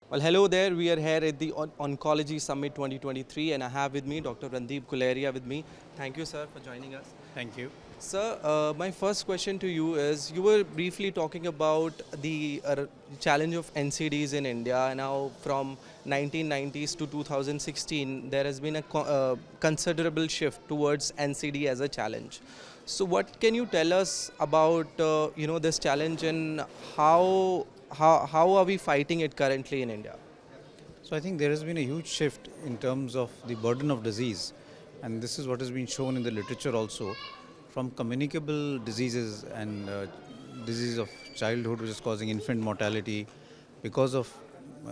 Well, hello there. We are here at the Oncology Summit 2023, and I have with me Dr. Randeep Guleria with me. Thank you, sir, for joining us. Thank you. Sir, my first question to you is: you were briefly talking about the challenge of NCDs in India. Now, from 1990s to 2016, there has been a considerable shift towards NCD as a challenge. So, what can you tell us about this challenge and how are we fighting it currently in India? So I think there has been a huge shift in terms of the burden of disease, and this is what has been shown in the literature also, from communicable diseases and disease of childhood, which is causing infant mortality, because of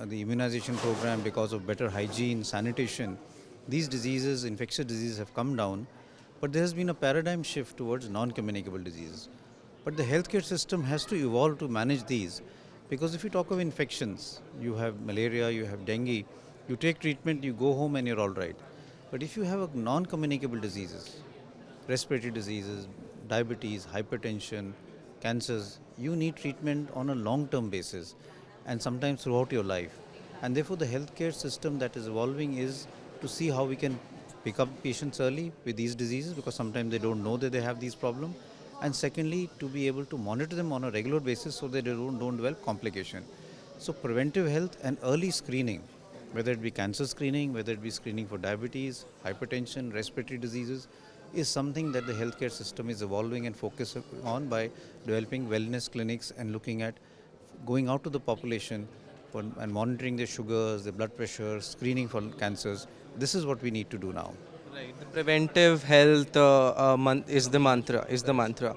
the immunization program, because of better hygiene, sanitation. These diseases, infectious diseases, have come down, but there has been a paradigm shift towards non-communicable diseases. But the healthcare system has to evolve to manage these. Because if you talk of infections, you have malaria, you have dengue, you take treatment, you go home and you're all right. But if you have a non-communicable diseases, respiratory diseases, diabetes, hypertension, cancers, you need treatment on a long-term basis and sometimes throughout your life. And therefore the healthcare system that is evolving is to see how we can pick up patients early with these diseases, because sometimes they don't know that they have these problems, and secondly to be able to monitor them on a regular basis so that they don't develop complication. So preventive health and early screening, whether it be cancer screening, whether it be screening for diabetes, hypertension, respiratory diseases, is something that the healthcare system is evolving and focusing on by developing wellness clinics and looking at going out to the population and monitoring their sugars, their blood pressure, screening for cancers. This is what we need to do now. Right, the preventive health is the mantra.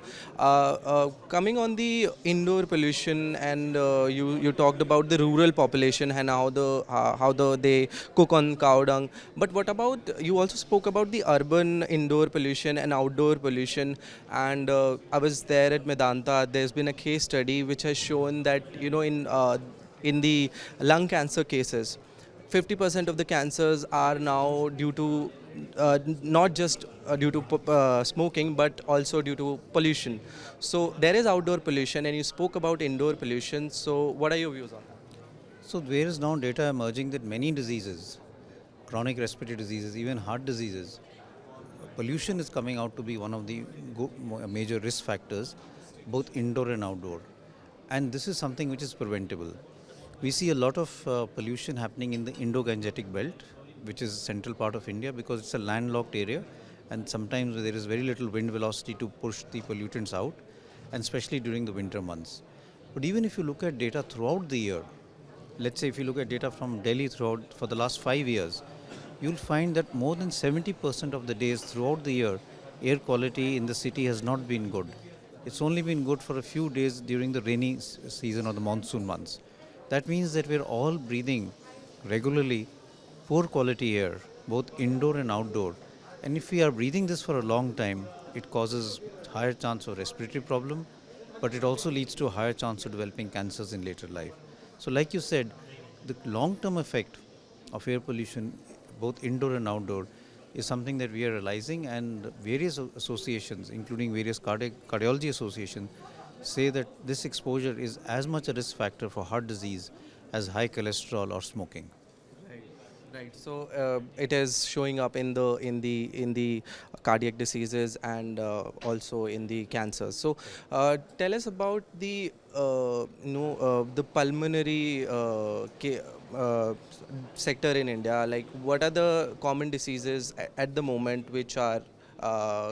Coming on the indoor pollution, and you talked about the rural population and how they cook on cow dung. But what about, you also spoke about the urban indoor pollution and outdoor pollution. And I was there at Medanta. There's been a case study which has shown that in the lung cancer cases, 50% of the cancers are now due to not just due to smoking, but also due to pollution. So there is outdoor pollution, and you spoke about indoor pollution. So what are your views on that? So there is now data emerging that many diseases, chronic respiratory diseases, even heart diseases, pollution is coming out to be one of the major risk factors, both indoor and outdoor. And this is something which is preventable. We see a lot of pollution happening in the Indo-Gangetic belt, which is central part of India, because it's a landlocked area, and sometimes there is very little wind velocity to push the pollutants out, and especially during the winter months. But even if you look at data throughout the year, let's say if you look at data from Delhi throughout for the last 5 years, you'll find that more than 70% of the days throughout the year, air quality in the city has not been good. It's only been good for a few days during the rainy season or the monsoon months. That means that we're all breathing regularly poor quality air, both indoor and outdoor. And if we are breathing this for a long time, it causes higher chance of respiratory problem, but it also leads to a higher chance of developing cancers in later life. So like you said, the long-term effect of air pollution, both indoor and outdoor, is something that we are realizing, and various associations, including various cardiology associations, say that this exposure is as much a risk factor for heart disease as high cholesterol or smoking. Right. So it is showing up in the cardiac diseases and also in the cancers. So tell us about the pulmonary sector in India. Like, what are the common diseases at the moment which are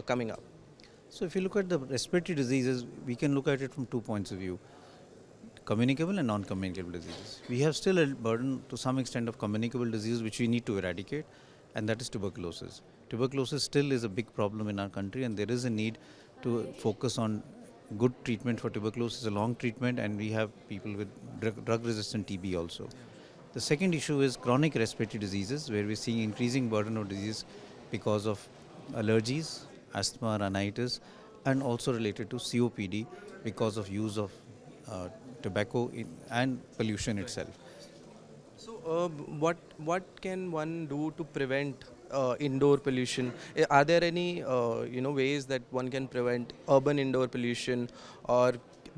coming up? So if you look at the respiratory diseases, we can look at it from 2 points of view: communicable and non-communicable diseases. We have still a burden to some extent of communicable disease which we need to eradicate, and that is tuberculosis. Tuberculosis still is a big problem in our country, and there is a need to focus on good treatment for tuberculosis, a long treatment, and we have people with drug-resistant TB also. The second issue is chronic respiratory diseases, where we're seeing increasing burden of disease because of allergies, asthma, rhinitis, and also related to COPD because of use of tobacco and pollution itself. So, what can one do to prevent indoor pollution? Are there any ways that one can prevent urban indoor pollution, or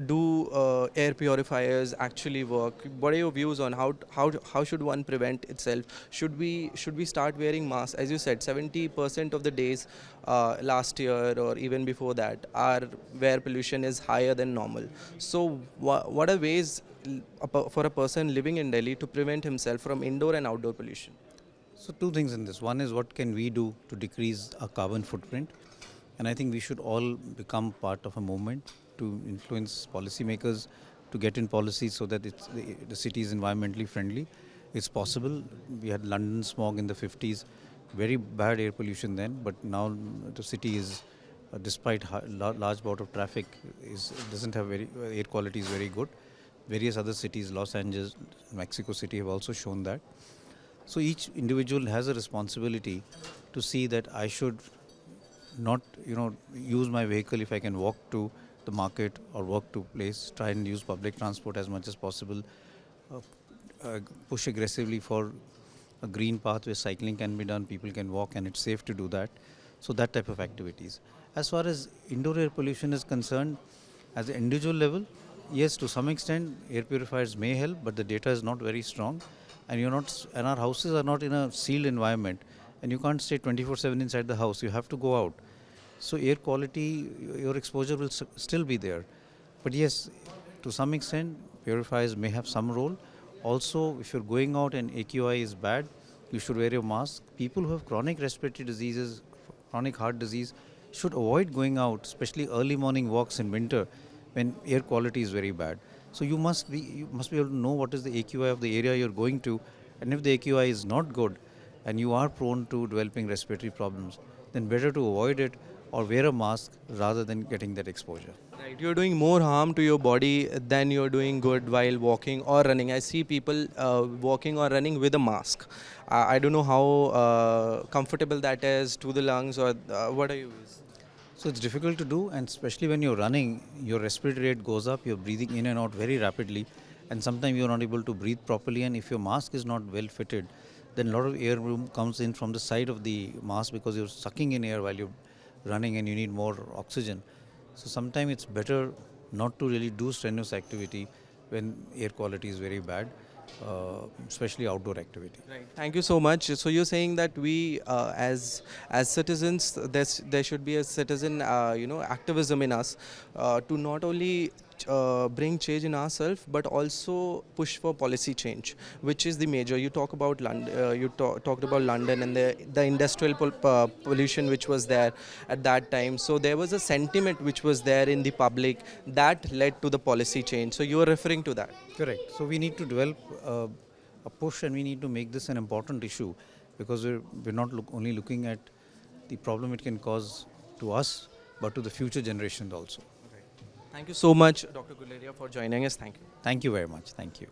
do air purifiers actually work? What are your views on how should one prevent itself? Should we start wearing masks? As you said, 70% of the days last year or even before that, our where pollution is higher than normal. So what are ways for a person living in Delhi to prevent himself from indoor and outdoor pollution? So two things in this. One is what can we do to decrease our carbon footprint? And I think we should all become part of a movement to influence policymakers to get in policies so that the city is environmentally friendly. It's possible. We had London smog in the 50s, very bad air pollution then, but now the city is, despite large amount of traffic, doesn't have very air quality is very good. Various other cities, Los Angeles, Mexico City, have also shown that. So each individual has a responsibility to see that I should not use my vehicle if I can walk to the market or walk to place, try and use public transport as much as possible, uh, push aggressively for a green path where cycling can be done, people can walk and it's safe to do that. So that type of activities. As far as indoor air pollution is concerned, at the individual level, yes, to some extent air purifiers may help, but the data is not very strong, and our houses are not in a sealed environment, and you can't stay 24/7 inside the house. You have to go out. So air quality, your exposure will still be there. But yes, to some extent, purifiers may have some role. Also, if you're going out and AQI is bad, you should wear your mask. People who have chronic respiratory diseases, chronic heart disease, should avoid going out, especially early morning walks in winter when air quality is very bad. So you must be able to know what is the AQI of the area you're going to, and if the AQI is not good and you are prone to developing respiratory problems, then better to avoid it or wear a mask rather than getting that exposure. Right, you're doing more harm to your body than you're doing good while walking or running. I see people walking or running with a mask. I don't know how comfortable that is to the lungs, or what are you? So it's difficult to do, and especially when you're running, your respiratory rate goes up, you're breathing in and out very rapidly, and sometimes you're not able to breathe properly, and if your mask is not well fitted, then a lot of air comes in from the side of the mask because you're sucking in air while you're running and you need more oxygen. So sometimes it's better not to really do strenuous activity when air quality is very bad, especially outdoor activity. Right. Thank you so much. So you're saying that we, as citizens, there should be a citizen, activism in us, to not only bring change in ourselves, but also push for policy change, which is the major. You talk about London. Talked about London and the industrial pollution which was there at that time. So there was a sentiment which was there in the public that led to the policy change. So you are referring to that. Correct. So we need to develop a push, and we need to make this an important issue, because we're not only looking at the problem it can cause to us, but to the future generations also. Thank you so much, Dr. Guleria, for joining us. Thank you. Thank you very much. Thank you.